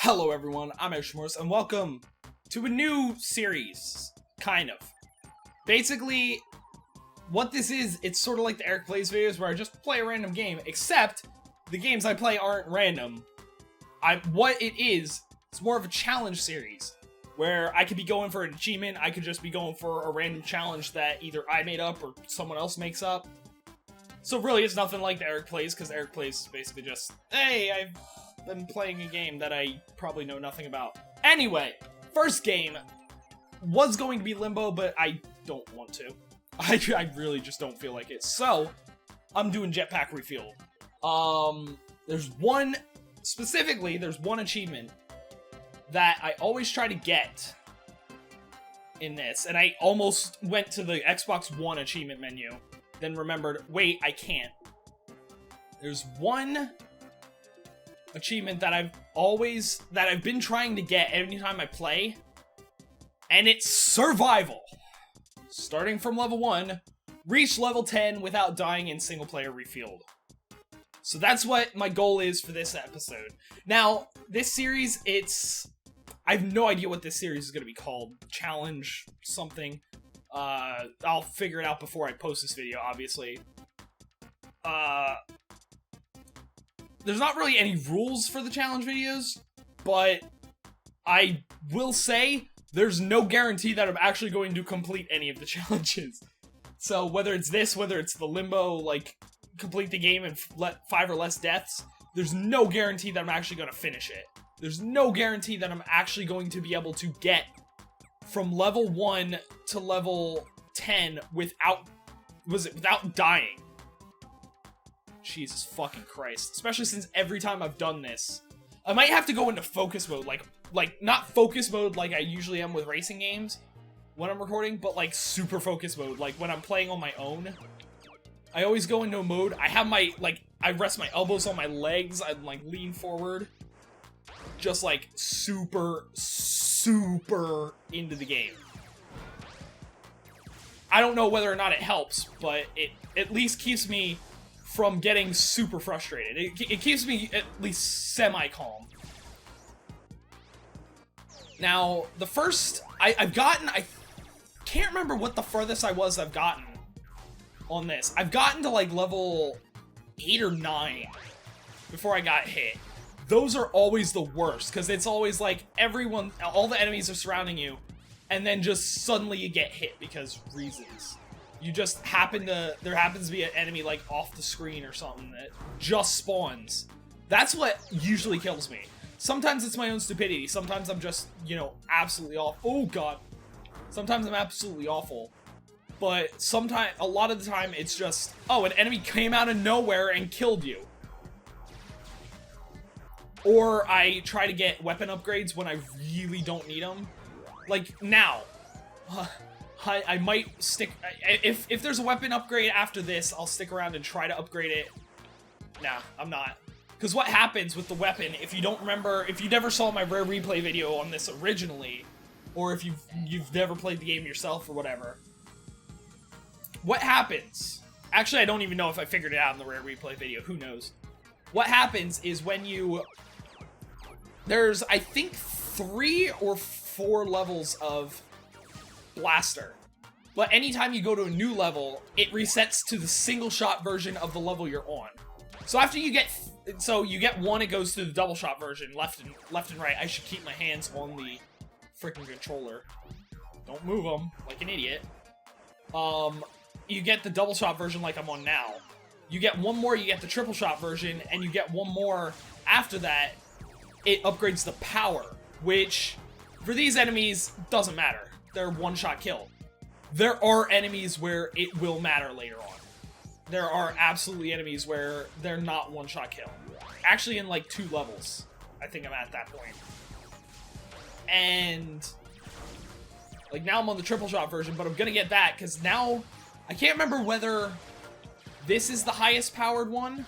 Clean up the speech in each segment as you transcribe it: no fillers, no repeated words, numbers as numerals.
Hello everyone, I'm Erich, and welcome to a new series, kind of. Basically, what this is, it's sort of like the Erich Plays videos where I just play a random game, except the games I play aren't random. What it is, it's more of a challenge series, where I could be going for an achievement, I could just be going for a random challenge that either I made up or someone else makes up. So really, it's nothing like the Erich Plays, because Erich Plays is basically just, hey, I've been playing a game that I probably know nothing about. Anyway, first game was going to be Limbo, but I don't want to. I really just don't feel like it. So, I'm doing Jetpac Refueled. There's one achievement that I always try to get in this, and I almost went to the Xbox One achievement menu, then remembered, wait, I can't. There's one achievement that I've been trying to get anytime I play, and it's survival. Starting from level 1, reach level 10 without dying in single player refueled. So that's what my goal is for this episode. Now, this series, I have no idea what this series is going to be called. Challenge something. I'll figure it out before I post this video, obviously. There's not really any rules for the challenge videos, but I will say there's no guarantee that I'm actually going to complete any of the challenges. So whether it's this, whether it's the Limbo, like, complete the game in 5 or less deaths, there's no guarantee that I'm actually going to finish it. There's no guarantee that I'm actually going to be able to get from level 1 to level 10 without dying. Jesus fucking Christ. Especially since every time I've done this, I might have to go into focus mode, like not focus mode like I usually am with racing games when I'm recording, but like super focus mode, like when I'm playing on my own. I always go into a mode, I have my, I rest my elbows on my legs, I lean forward, just super into the game. I don't know whether or not it helps, but it at least keeps me from getting super frustrated. It keeps me at least semi-calm. Now, the first, I can't remember what the furthest I've gotten on this. I've gotten to level 8 or 9 before I got hit. Those are always the worst, because it's always all the enemies are surrounding you, and then just suddenly you get hit because reasons. You just there happens to be an enemy off the screen or something that just spawns. That's what usually kills me. Sometimes it's my own stupidity. Sometimes I'm just, absolutely awful. Oh god. Sometimes I'm absolutely awful. But a lot of the time it's just, oh, an enemy came out of nowhere and killed you. Or I try to get weapon upgrades when I really don't need them. Like now. I might stick, if there's a weapon upgrade after this, I'll stick around and try to upgrade it. Nah, I'm not. Because what happens with the weapon, if you don't remember, if you never saw my rare replay video on this originally, or if you've never played the game yourself or whatever, what happens, actually I don't even know if I figured it out in the rare replay video, who knows. What happens is when there's, I think, 3 or 4 levels of blaster, but anytime you go to a new level, it resets to the single shot version of the level you're on. So after you get one, it goes to the double shot version, left and right. I should keep my hands on the freaking controller. Don't move them like an idiot. You get the double shot version like I'm on now. You get one more, you get the triple shot version, and you get one more after that. It upgrades the power, which for these enemies doesn't matter. They're one-shot kill. There are enemies where it will matter later on. There are absolutely enemies where they're not one-shot kill. Actually, in 2 levels, I think I'm at that point. And now I'm on the triple shot version, but I'm gonna get that because now I can't remember whether this is the highest powered one.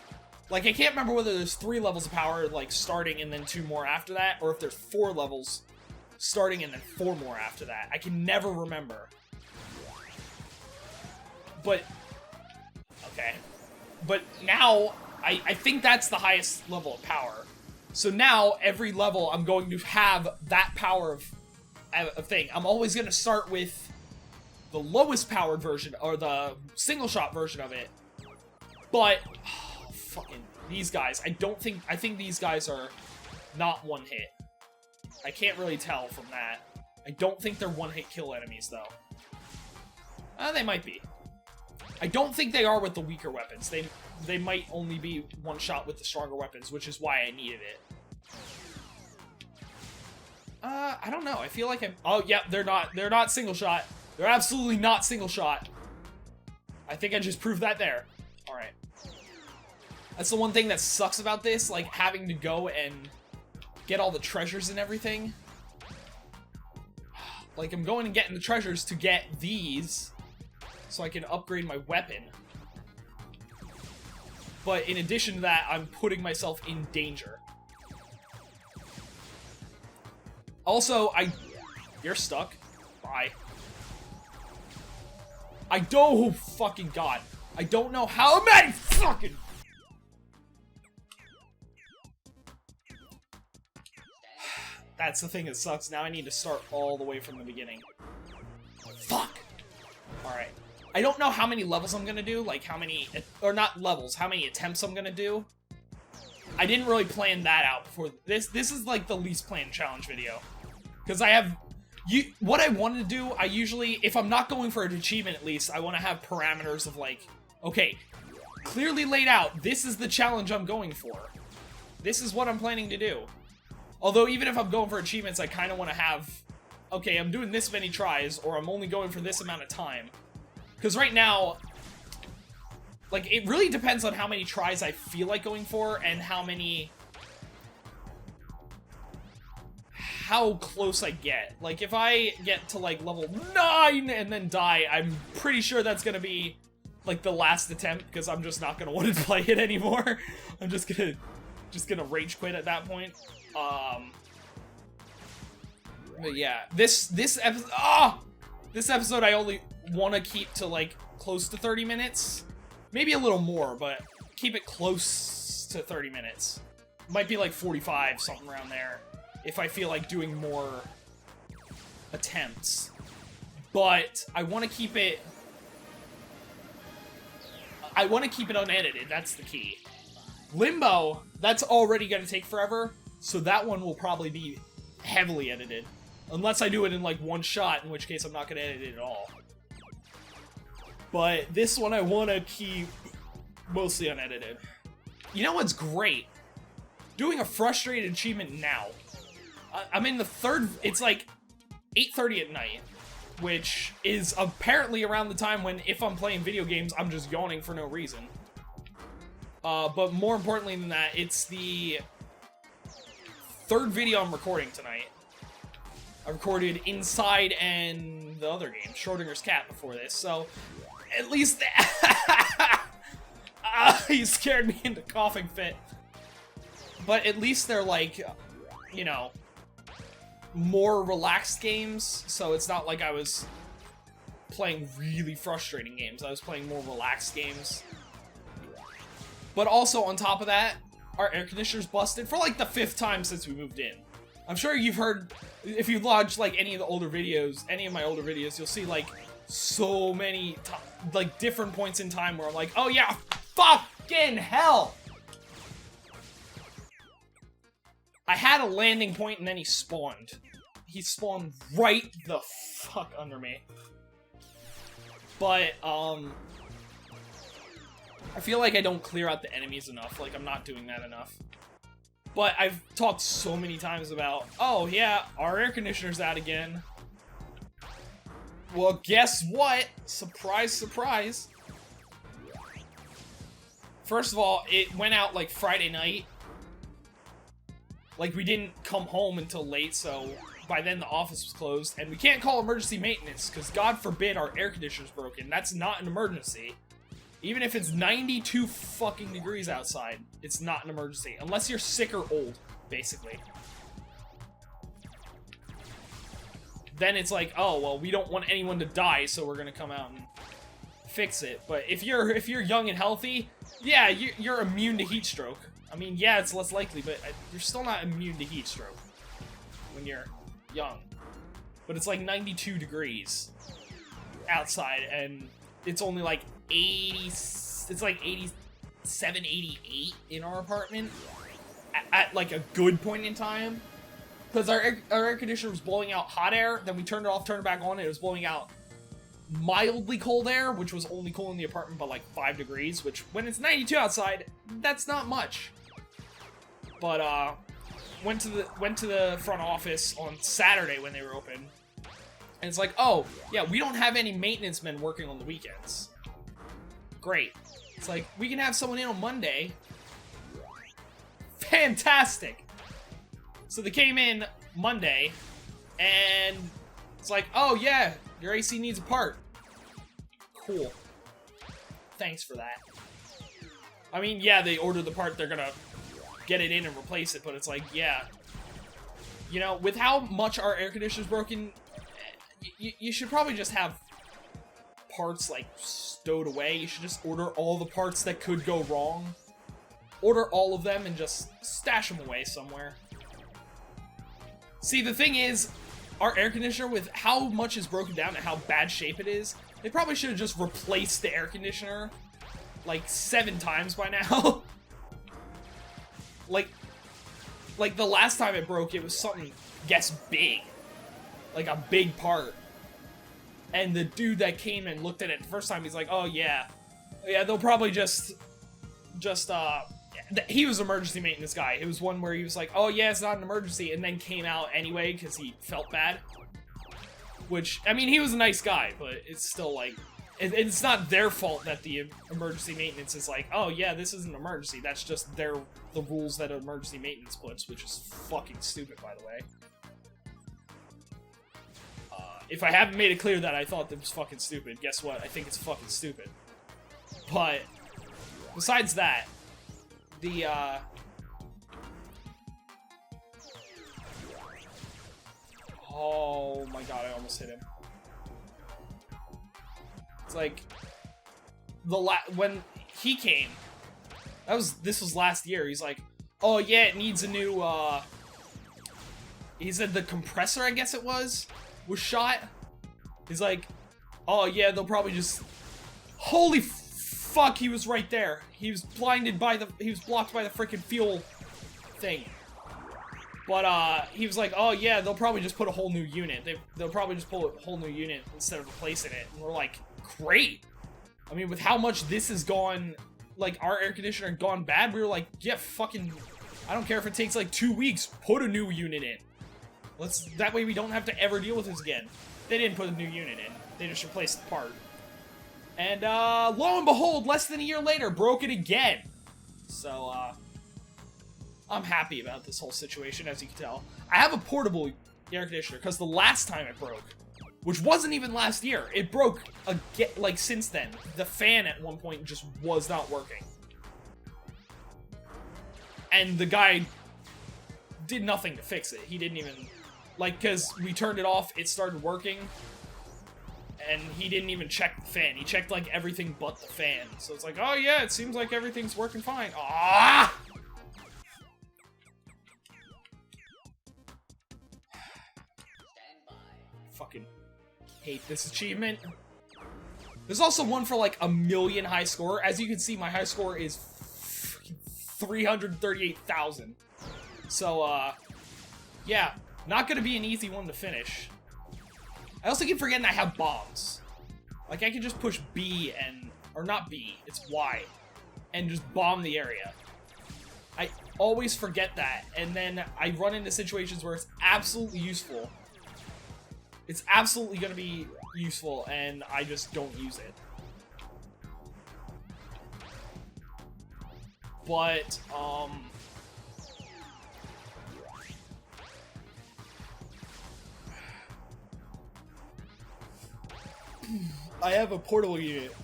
I can't remember whether there's 3 levels of power starting and then 2 more after that, or if there's 4 levels starting and then 4 more after that. I can never remember. But, okay. But now, I think that's the highest level of power. So now, every level, I'm going to have that power of thing. I'm always going to start with the lowest powered version, or the single shot version of it. But, oh, fucking, these guys, I think these guys are not one hit. I can't really tell from that. I don't think they're one-hit kill enemies, though. They might be. I don't think they are with the weaker weapons. They might only be one-shot with the stronger weapons, which is why I needed it. I don't know. I feel like I'm... Oh, yeah, they're not single-shot. They're absolutely not single-shot. I think I just proved that there. Alright. That's the one thing that sucks about this, like, having to go and get all the treasures and everything. Like, I'm going and getting the treasures to get these, so I can upgrade my weapon. But in addition to that, I'm putting myself in danger. Also, You're stuck. Bye. Oh, fucking God. I don't know how many fucking... That's the thing that sucks. Now I need to start all the way from the beginning. Fuck! Alright. I don't know how many levels I'm gonna do, like how many... Or not levels, how many attempts I'm gonna do. I didn't really plan that out before this. This is like the least planned challenge video. Because I have... What I want to do, I usually... If I'm not going for an achievement at least, I want to have parameters of like... Okay, clearly laid out, this is the challenge I'm going for. This is what I'm planning to do. Although, even if I'm going for achievements, I kind of want to have... Okay, I'm doing this many tries, or I'm only going for this amount of time. Because right now... Like, it really depends on how many tries I feel like going for, and how close I get. Like, if I get to, like, level 9 and then die, I'm pretty sure that's gonna be, like, the last attempt, because I'm just not gonna want to play it anymore. I'm just gonna rage quit at that point. But yeah, this episode I only want to keep to like close to 30 minutes, maybe a little more, but keep it close to 30 minutes. Might be like 45, something around there, if I feel like doing more attempts. But I want to keep it unedited. That's the key. Limbo, that's already going to take forever, so that one will probably be heavily edited. Unless I do it in, like, one shot, in which case I'm not going to edit it at all. But this one I want to keep mostly unedited. You know what's great? Doing a frustrated achievement now. I'm in the third... It's, like, 8:30 at night, which is apparently around the time when, if I'm playing video games, I'm just yawning for no reason. But more importantly than that, it's the third video I'm recording tonight. I recorded Inside and the other game, Schrodinger's Cat, before this, so at least he scared me into coughing fit. But at least they're like, you know, more relaxed games, so it's not like I was playing really frustrating games. I was playing more relaxed games. But also, on top of that, our air conditioner's busted for like the 5th time since we moved in. I'm sure you've heard, if you watch like any of my older videos, you'll see like so many like different points in time where I'm like, oh yeah, fucking hell! I had a landing point and then he spawned. He spawned right the fuck under me. But, I feel like I don't clear out the enemies enough, like I'm not doing that enough. But I've talked so many times about, oh yeah, our air conditioner's out again. Well, guess what? Surprise, surprise. First of all, it went out like Friday night. Like, we didn't come home until late, so by then the office was closed. And we can't call emergency maintenance, because God forbid our air conditioner's broken. That's not an emergency. Even if it's 92 fucking degrees outside, it's not an emergency. Unless you're sick or old, basically. Then it's like, oh, well, we don't want anyone to die, so we're gonna come out and fix it. But if you're young and healthy, yeah, you're immune to heat stroke. I mean, yeah, it's less likely, but you're still not immune to heat stroke when you're young. But it's like 92 degrees outside, and it's only like 80, it's like 87, 88 in our apartment at like a good point in time. Because our air conditioner was blowing out hot air, then we turned it off, turned it back on, and it was blowing out mildly cold air, which was only cool in the apartment by like 5 degrees, which when it's 92 outside, that's not much. But went to the front office on Saturday when they were open, and it's like, oh yeah, we don't have any maintenance men working on the weekends. Great. It's like, we can have someone in on Monday. Fantastic. So they came in Monday, and it's like, oh yeah, your AC needs a part. Cool. Thanks for that. I mean, yeah, they ordered the part, they're gonna get it in and replace it, but it's like, yeah. You know, with how much our air conditioner's broken, you should probably just have parts, like, stowed away. You should just order all the parts that could go wrong. Order all of them and just stash them away somewhere. See, the thing is, our air conditioner, with how much is broken down and how bad shape it is, they probably should have just replaced the air conditioner, like, 7 times by now. like the last time it broke, it was something, guess, big. Like, a big part. And the dude that came and looked at it the first time, he's like, oh, yeah, they'll probably he was an emergency maintenance guy. It was one where he was like, oh yeah, it's not an emergency, and then came out anyway because he felt bad. Which, I mean, he was a nice guy, but it's still like, it's not their fault that the emergency maintenance is like, oh yeah, this is an emergency. That's just the rules that emergency maintenance puts, which is fucking stupid, by the way. If I haven't made it clear that I thought that was fucking stupid, guess what? I think it's fucking stupid. But, besides that, oh my god, I almost hit him. It's like, when he came, this was last year, he's like, oh yeah, it needs a new, he said the compressor, I guess it was shot. He's like, oh yeah, they'll probably just, holy fuck, he was right there. He was blocked by the freaking fuel thing. But, he was like, oh yeah, they'll probably just put a whole new unit. They'll probably just pull a whole new unit instead of replacing it. And we're like, great. I mean, with how much this has gone, like, our air conditioner had gone bad, we were like, yeah, fucking, I don't care if it takes like 2 weeks, put a new unit in. That way we don't have to ever deal with this again. They didn't put a new unit in. They just replaced the part. And, lo and behold, less than a year later, broke it again. So, I'm happy about this whole situation, as you can tell. I have a portable air conditioner, because the last time it broke, which wasn't even last year, it broke, again, like, since then. The fan at one point just was not working. And the guy did nothing to fix it. He didn't even, like, because we turned it off, it started working, and he didn't even check the fan. He checked, like, everything but the fan. So it's like, oh yeah, it seems like everything's working fine. Ah! Fucking hate this achievement. There's also one for, like, 1,000,000 high score. As you can see, my high score is 338,000. So, yeah, not gonna be an easy one to finish. I also keep forgetting I have bombs. Like, I can just push B and, or not B, it's Y, and just bomb the area. I always forget that, and then I run into situations where it's absolutely useful. It's absolutely gonna be useful, and I just don't use it. But, I have a portable unit.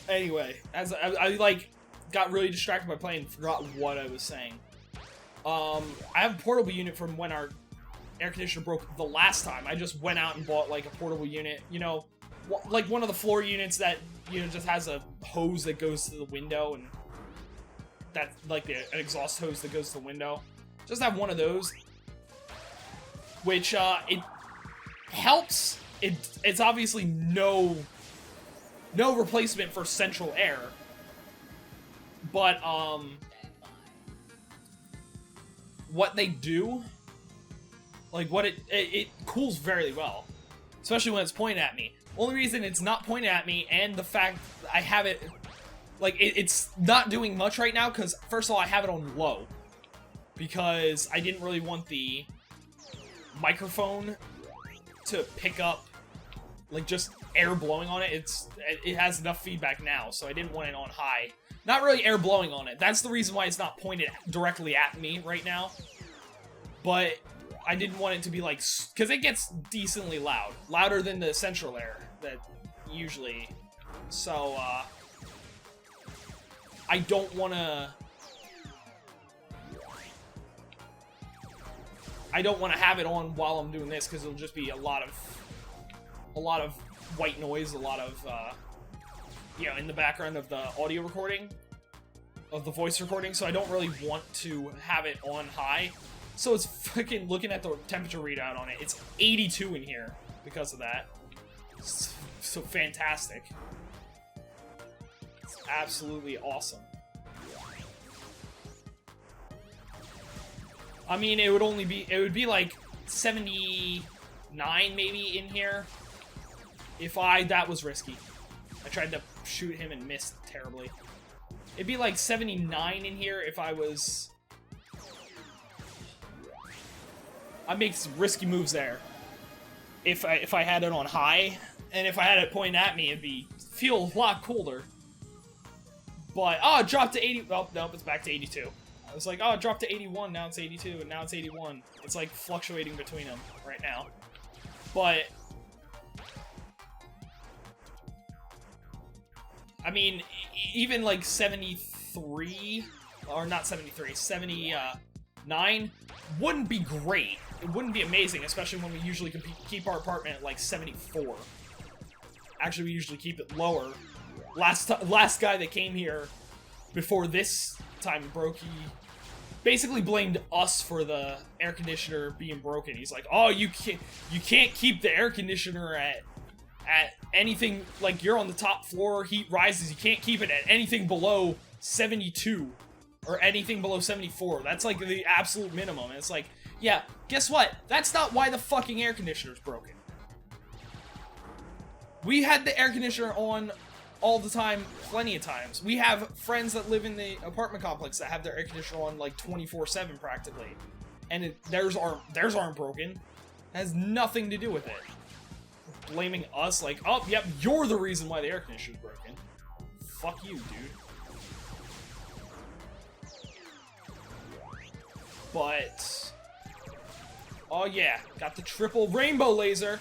Anyway, as I like, got really distracted by playing and forgot what I was saying. I have a portable unit from when our air conditioner broke the last time. I just went out and bought, like, a portable unit, you know, like one of the floor units that, you know, just has a hose that goes to the window, and that like an exhaust hose that goes to the window. Just have one of those, which it helps. It's obviously no replacement for central air, but what they do, like what it cools very well, especially when it's pointing at me. Only reason it's not pointing at me, and the fact I have it, like it's not doing much right now, because first of all I have it on low, because I didn't really want the microphone to pick up like just air blowing on it. It has enough feedback now, so I didn't want it on high. Not really air blowing on it. That's the reason why it's not pointed directly at me right now. But I didn't want it to be like, because it gets decently loud. Louder than the central air that usually. So, I don't want to have it on while I'm doing this, because it'll just be a lot of white noise, a lot of, you know, in the background of the audio recording, of the voice recording, so I don't really want to have it on high. So it's fucking, looking at the temperature readout on it, it's 82 in here because of that. It's so fantastic. It's absolutely awesome. I mean, it would be like 79 maybe in here. That was risky. I tried to shoot him and missed terribly. It'd be like 79 in here if I was... I make some risky moves there. If I had it on high, and if I had it pointing at me, it'd feel a lot colder. But, oh, it dropped to 80... Oh, nope, it's back to 82. I was like, oh, it dropped to 81, now it's 82, and now it's 81. It's like fluctuating between them right now. But... I mean, even like 73, or not 73, 79 wouldn't be great. It wouldn't be amazing, especially when we usually keep our apartment at like 74. Actually, we usually keep it lower. Last guy that came here before this time broke, he basically blamed us for the air conditioner being broken. He's like, oh, you can't keep the air conditioner at anything, like, you're on the top floor, heat rises, you can't keep it at anything below 72 or anything below 74. That's like the absolute minimum. And it's like, yeah, guess what? That's not why the fucking air conditioner's broken. We had the air conditioner on all the time, plenty of times. We have friends that live in the apartment complex that have their air conditioner on like 24/7 practically, and theirs aren't broken. It has nothing to do with it. Blaming us, like, oh, yep, you're the reason why the air conditioner's broken. Fuck you, dude. But, oh yeah, got the triple rainbow laser.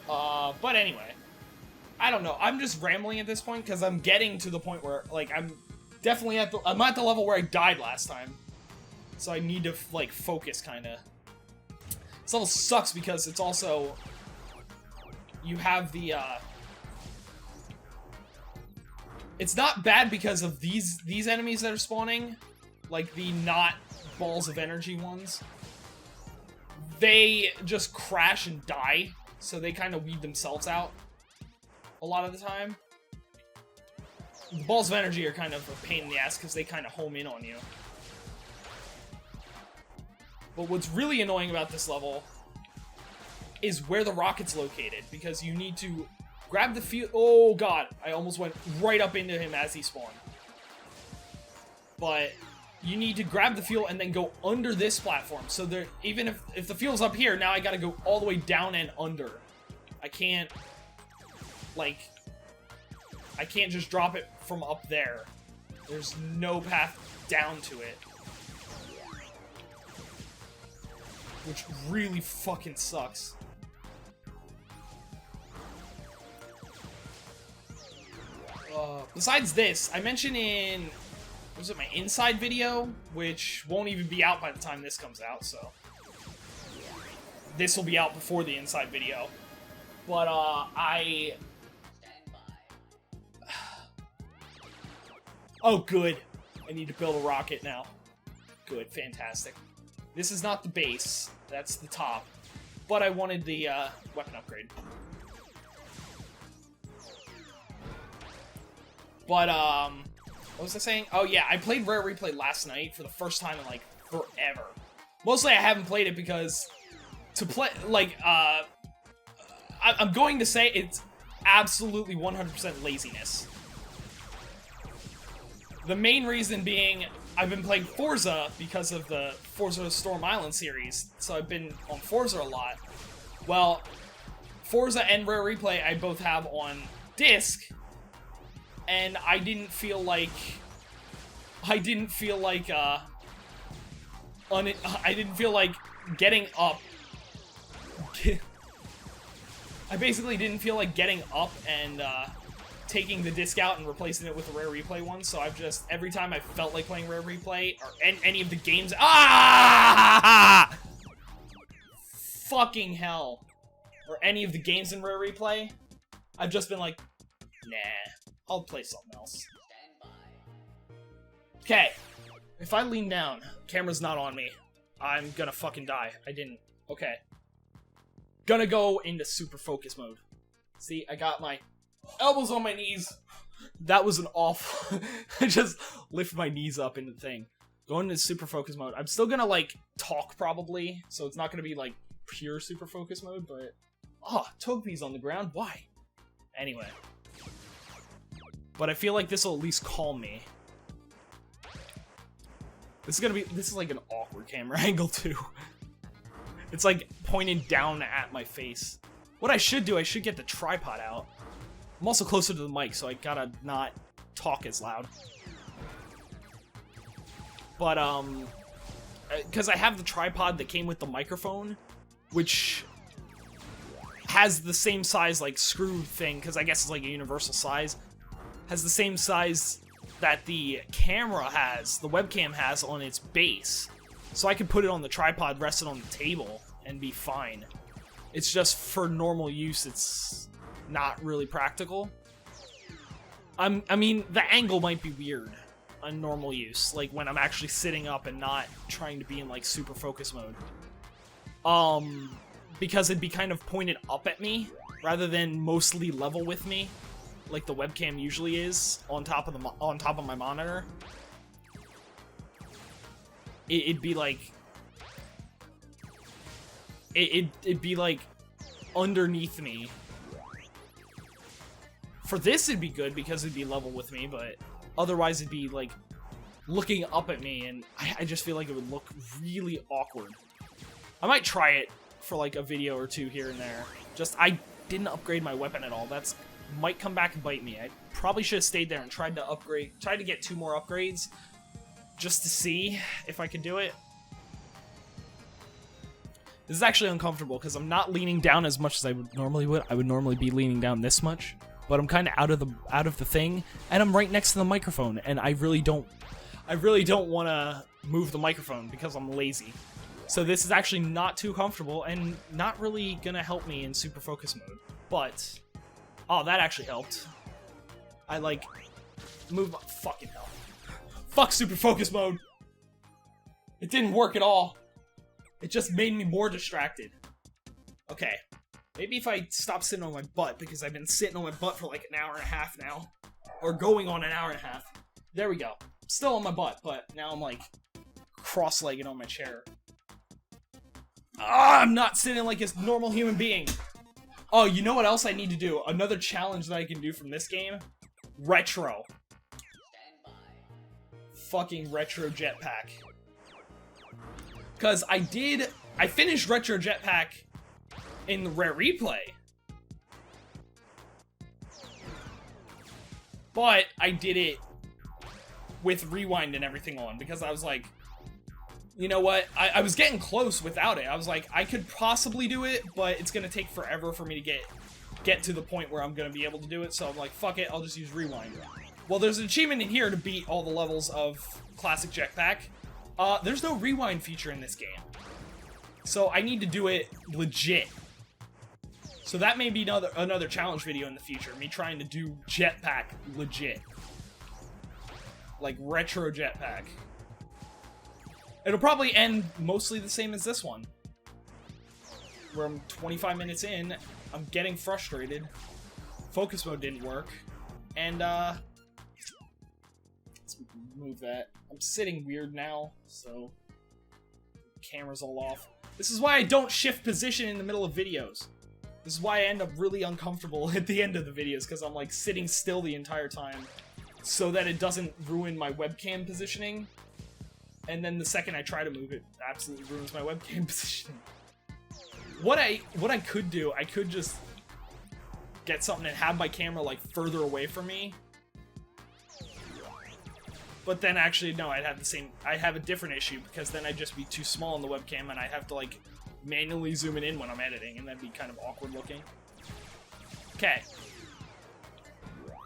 But anyway, I don't know. I'm just rambling at this point because I'm getting to the point where, like, I'm definitely at the level where I died last time. So I need to, like, focus, kind of. This level sucks because it's also, you have the, it's not bad because of these enemies that are spawning, like the not balls of energy ones. They just crash and die, so they kind of weed themselves out a lot of the time. The balls of energy are kind of a pain in the ass because they kind of home in on you. But what's really annoying about this level is where the rocket's located, because you need to grab the fuel. Oh god, I almost went right up into him as he spawned. But you need to grab the fuel and then go under this platform. So there, even if the fuel's up here, now I gotta go all the way down and under. I can't, like, I can't just drop it from up there. There's no path down to it. Which really fucking sucks. Besides this, I mentioned in, was it my inside video? Which won't even be out by the time this comes out, so. This will be out before the inside video. But, Oh, good. I need to build a rocket now. Good, fantastic. This is not the base. That's the top. But I wanted the weapon upgrade. But, what was I saying? Oh, yeah, I played Rare Replay last night for the first time in, like, forever. Mostly I haven't played it because to play, like, I'm going to say it's absolutely 100% laziness. The main reason being I've been playing Forza because of the Forza Storm Island series, so I've been on Forza a lot. Well, Forza and Rare Replay I both have on disc, and I didn't feel like getting up. I basically didn't feel like getting up and taking the disc out and replacing it with the Rare Replay one, so I've just, every time I felt like playing Rare Replay, or any of the games, fucking hell, or any of the games in Rare Replay, I've just been like, nah, I'll play something else. Okay, if I lean down, camera's not on me, I'm gonna fucking die. I didn't. Okay. Gonna go into super focus mode. See, I got my elbows on my knees. That was an awful... I just lift my knees up into the thing. Going into super focus mode. I'm still gonna, like, talk probably, so it's not gonna be, like, pure super focus mode, but... Oh, Togepi's on the ground? Why? Anyway. But I feel like this will at least calm me. This is like an awkward camera angle, too. It's like pointed down at my face. What I should do, I should get the tripod out. I'm also closer to the mic, so I gotta not talk as loud. But, because I have the tripod that came with the microphone, which has the same size, like, screw thing, because I guess it's like a universal size, has the same size that the camera has, the webcam has on its base. So I can put it on the tripod, rest it on the table, and be fine. It's just for normal use, it's not really practical. I mean, the angle might be weird on normal use, like when I'm actually sitting up and not trying to be in like super focus mode. Because it'd be kind of pointed up at me, rather than mostly level with me, like the webcam usually is on top of my monitor. It'd be like it'd be like underneath me. For this it'd be good because it'd be level with me, but otherwise it'd be like looking up at me, and I just feel like it would look really awkward. I might try it for like a video or two here and there. Just, I didn't upgrade my weapon at all. That's might come back and bite me. I probably should have stayed there and tried to get 2 more upgrades just to see if I could do it. This is actually uncomfortable because I'm not leaning down as much as I would normally would. I would normally be leaning down this much, but I'm kind of out of the thing, and I'm right next to the microphone, and I really don't want to move the microphone because I'm lazy. So this is actually not too comfortable and not really gonna help me in super focus mode. But oh, that actually helped. I like move my fucking hell. Fuck super focus mode. It didn't work at all. It just made me more distracted. Okay. Maybe if I stop sitting on my butt, because I've been sitting on my butt for like an hour and a half now. Or going on an hour and a half. There we go. Still on my butt, but now I'm like cross-legged on my chair. Ah, I'm not sitting like a normal human being. Oh, you know what else I need to do? Another challenge that I can do from this game? Retro. Fucking Retro Jetpac. Because I finished Retro Jetpac in the Rare Replay. But I did it with rewind and everything on, because I was like, you know what, I was getting close without it. I was like, I could possibly do it, but it's gonna take forever for me to get to the point where I'm gonna be able to do it, so I'm like, fuck it, I'll just use rewind. Well, there's an achievement in here to beat all the levels of Classic Jetpac. There's no rewind feature in this game. So I need to do it legit. So that may be another challenge video in the future, me trying to do Jetpac legit. like retro jetpack. It'll probably end mostly the same as this one, where I'm 25 minutes in, I'm getting frustrated, focus mode didn't work, and let's move that. I'm sitting weird now, so camera's all off. This is why I don't shift position in the middle of videos. This is why I end up really uncomfortable at the end of the videos, because I'm like sitting still the entire time so that it doesn't ruin my webcam positioning. And then the second I try to move it, absolutely ruins my webcam positioning. What I could do, I could just get something and have my camera like further away from me. But then actually, no, I'd have a different issue, because then I'd just be too small on the webcam and I'd have to like manually zoom it in when I'm editing, and that'd be kind of awkward looking. Okay.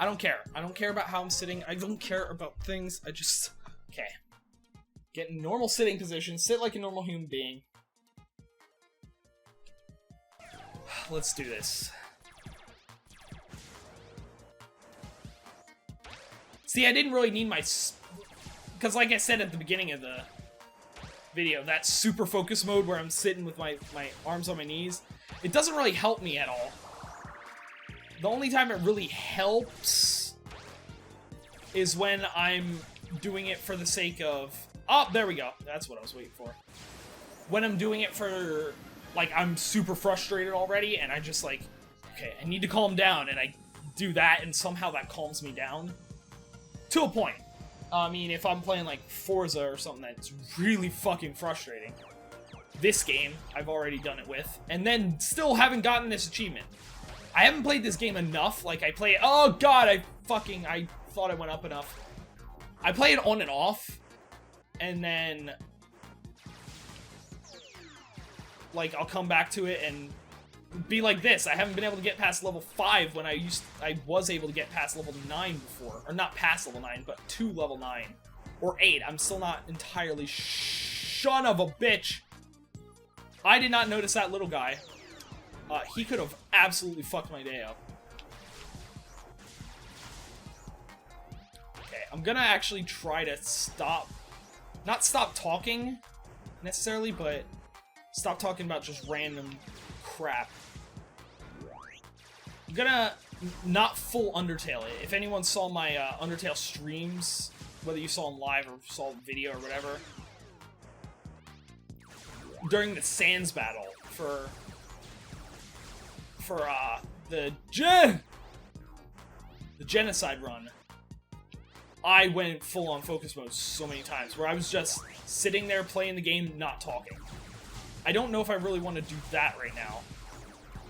I don't care. I don't care about how I'm sitting. I don't care about things. I just... Okay. Get in normal sitting position. Sit like a normal human being. Let's do this. See, I didn't really need my... Because like I said at the beginning of the video, that super focus mode where I'm sitting with my arms on my knees, it doesn't really help me at all. The only time it really helps is when I'm doing it for the sake of... Oh, there we go. That's what I was waiting for. When I'm doing it for... Like, I'm super frustrated already, and I just like... Okay, I need to calm down, and I do that, and somehow that calms me down. To a point. I mean, if I'm playing like Forza or something that's really fucking frustrating. This game, I've already done it with, and then still haven't gotten this achievement. I haven't played this game enough, like I play it, oh god, I thought I went up enough. I play it on and off, and then, like, I'll come back to it and be like this. I haven't been able to get past level 5 when I was able to get past level 9 before. Or not past level 9, but to level 9. Or 8, I'm still not entirely son of a bitch. I did not notice that little guy. He could have absolutely fucked my day up. Okay, I'm gonna actually try to not stop talking, necessarily, but stop talking about just random crap. I'm gonna not full Undertale it. If anyone saw my Undertale streams, whether you saw them live or saw the video or whatever, during the Sans battle for the genocide run, I went full on focus mode so many times, where I was just sitting there playing the game, not talking. I don't know if I really want to do that right now.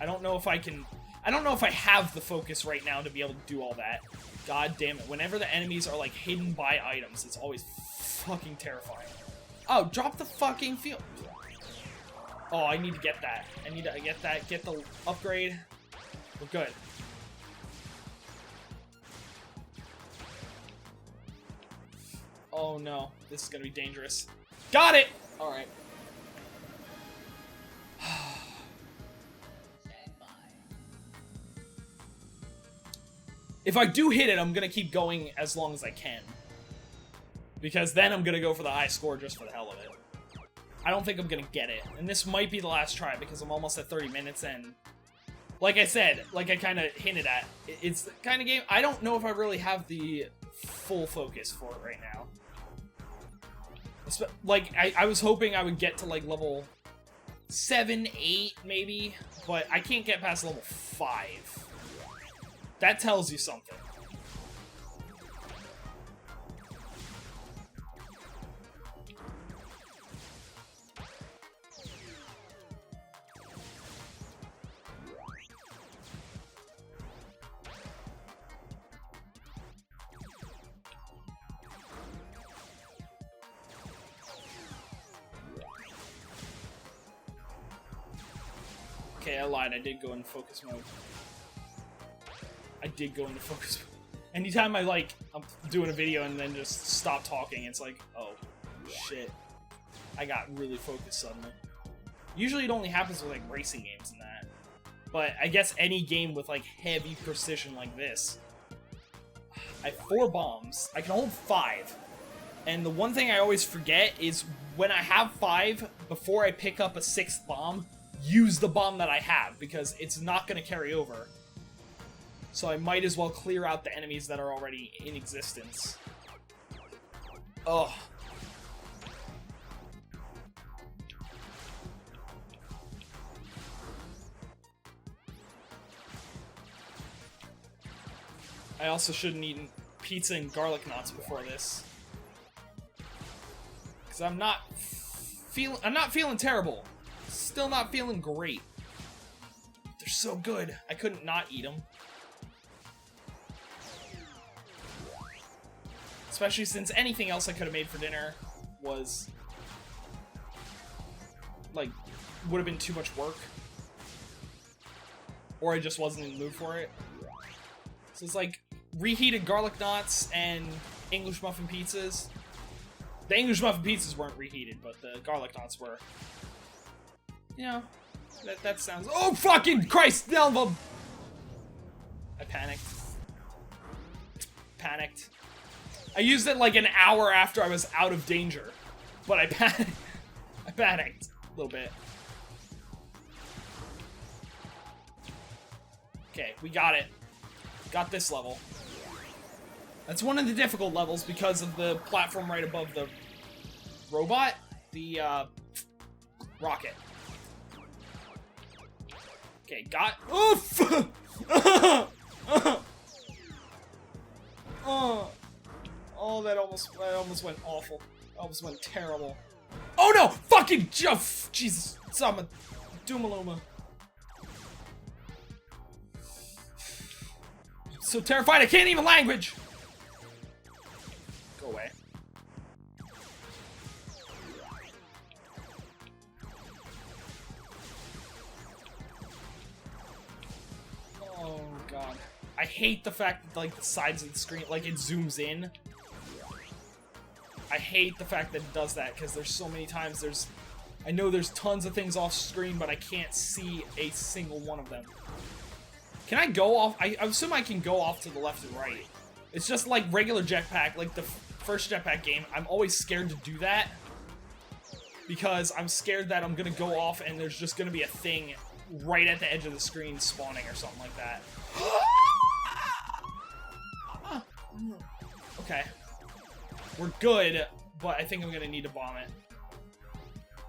I don't know if I have the focus right now to be able to do all that. God damn it. Whenever the enemies are like hidden by items, it's always fucking terrifying. Oh, drop the fucking field. Oh, I need to get that. I need to get that, get the upgrade. We're good. Oh no, this is gonna be dangerous. Got it! Alright. If I do hit it, I'm gonna keep going as long as I can. Because then I'm gonna go for the high score just for the hell of it. I don't think I'm gonna get it. And this might be the last try because I'm almost at 30 minutes and... Like I said, like I kind of hinted at, it's the kind of game... I don't know if I really have the full focus for it right now. Like, I was hoping I would get to like level 7, 8 maybe, but I can't get past level 5. That tells you something. Okay, I lied. I did go into focus mode. I did go into focus mode. Anytime I'm doing a video and then just stop talking, it's like, oh, shit. I got really focused suddenly. Usually it only happens with, like, racing games and that. But I guess any game with, like, heavy precision like this. I have 4 bombs. I can hold 5. And the one thing I always forget is when I have 5, before I pick up a 6th bomb, use the bomb that I have, because it's not going to carry over. So I might as well clear out the enemies that are already in existence. Ugh. I also shouldn't eat pizza and garlic knots before this. Cause I'm not feeling terrible. Still not feeling great. They're so good. I couldn't not eat them. Especially since anything else I could have made for dinner was like would have been too much work. Or I just wasn't in the mood for it. So it's like reheated garlic knots and English muffin pizzas. The English muffin pizzas weren't reheated, but the garlic knots were. You know, that sounds. Oh fucking Christ! I panicked. Panicked. I used it like an hour after I was out of danger, but I panicked. I panicked a little bit. Okay, we got it. Got this level. That's one of the difficult levels because of the platform right above the robot, the rocket. Okay, got. Oof! Oh, that almost went awful. Almost went terrible. Oh no! Fucking Jesus! Sama, Doomaluma. So terrified I can't even language! Go away. Oh god. I hate the fact that like the sides of the screen, like it zooms in. I hate the fact that it does that because there's so many times I know there's tons of things off screen, but I can't see a single one of them. Can I go off? I assume I can go off to the left and right. It's just like regular Jetpac, like the first Jetpac game. I'm always scared to do that because I'm scared that I'm gonna go off and there's just gonna be a thing right at the edge of the screen spawning or something like that. Okay. We're good, but I think I'm gonna need to bomb it.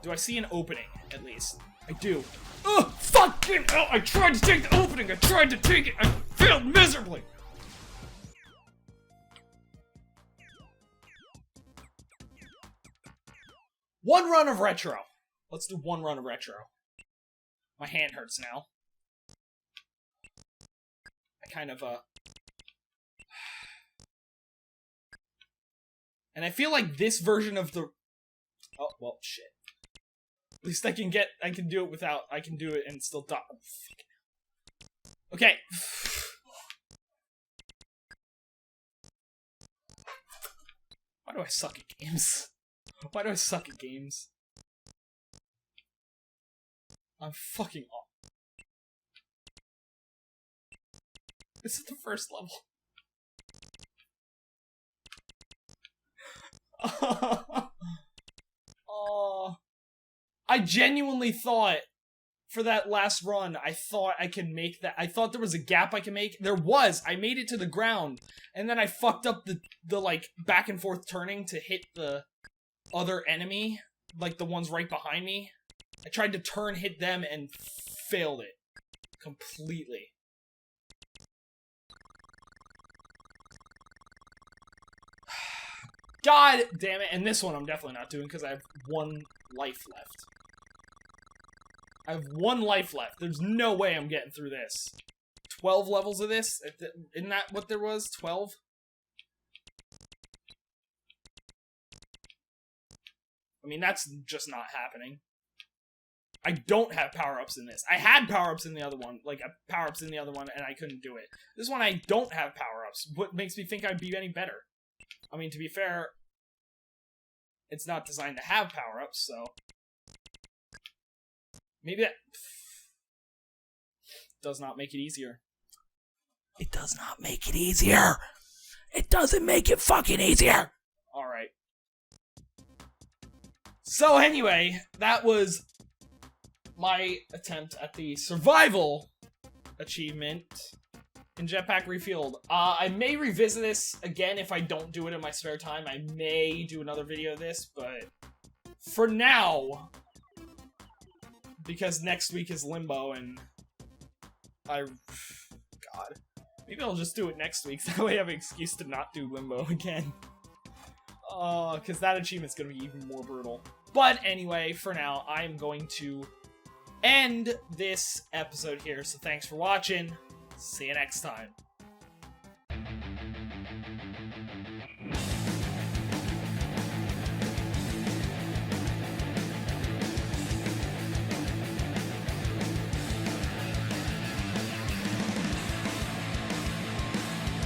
Do I see an opening, at least? I do. Ugh! Fucking hell! I tried to take the opening! I tried to take it! I failed miserably! One run of retro. Let's do one run of retro. My hand hurts now. I kind of, And I feel like this version of the... Oh, well, shit. At least I can do it without... I can do it and still die. Oh, fuck. Okay. Why do I suck at games? Why do I suck at games? I'm fucking off. This is the first level. Oh, I genuinely thought for that last run, I thought I could make that. I thought there was a gap I could make. There was. I made it to the ground, and then I fucked up the like back and forth turning to hit the other enemy, like the ones right behind me. I tried to turn, hit them, and failed it completely. God damn it. And this one I'm definitely not doing because I have 1 life left. I have 1 life left. There's no way I'm getting through this. 12 levels of this? Isn't that what there was? 12? I mean, that's just not happening. I don't have power-ups in this. I had power-ups in the other one. Like, power-ups in the other one, and I couldn't do it. This one, I don't have power-ups. What makes me think I'd be any better? I mean, to be fair, it's not designed to have power-ups, so... Maybe that... does not make it easier. It does not make it easier! It doesn't make it fucking easier! Alright. So anyway, that was my attempt at the survival achievement in Jetpac Refueled. I may revisit this again if I don't do it in my spare time. I may do another video of this, but for now, because next week is Limbo and God. Maybe I'll just do it next week, so that way I have an excuse to not do Limbo again. Because that achievement's gonna be even more brutal. But anyway, for now, I'm going to end this episode here, so thanks for watching. See you next time.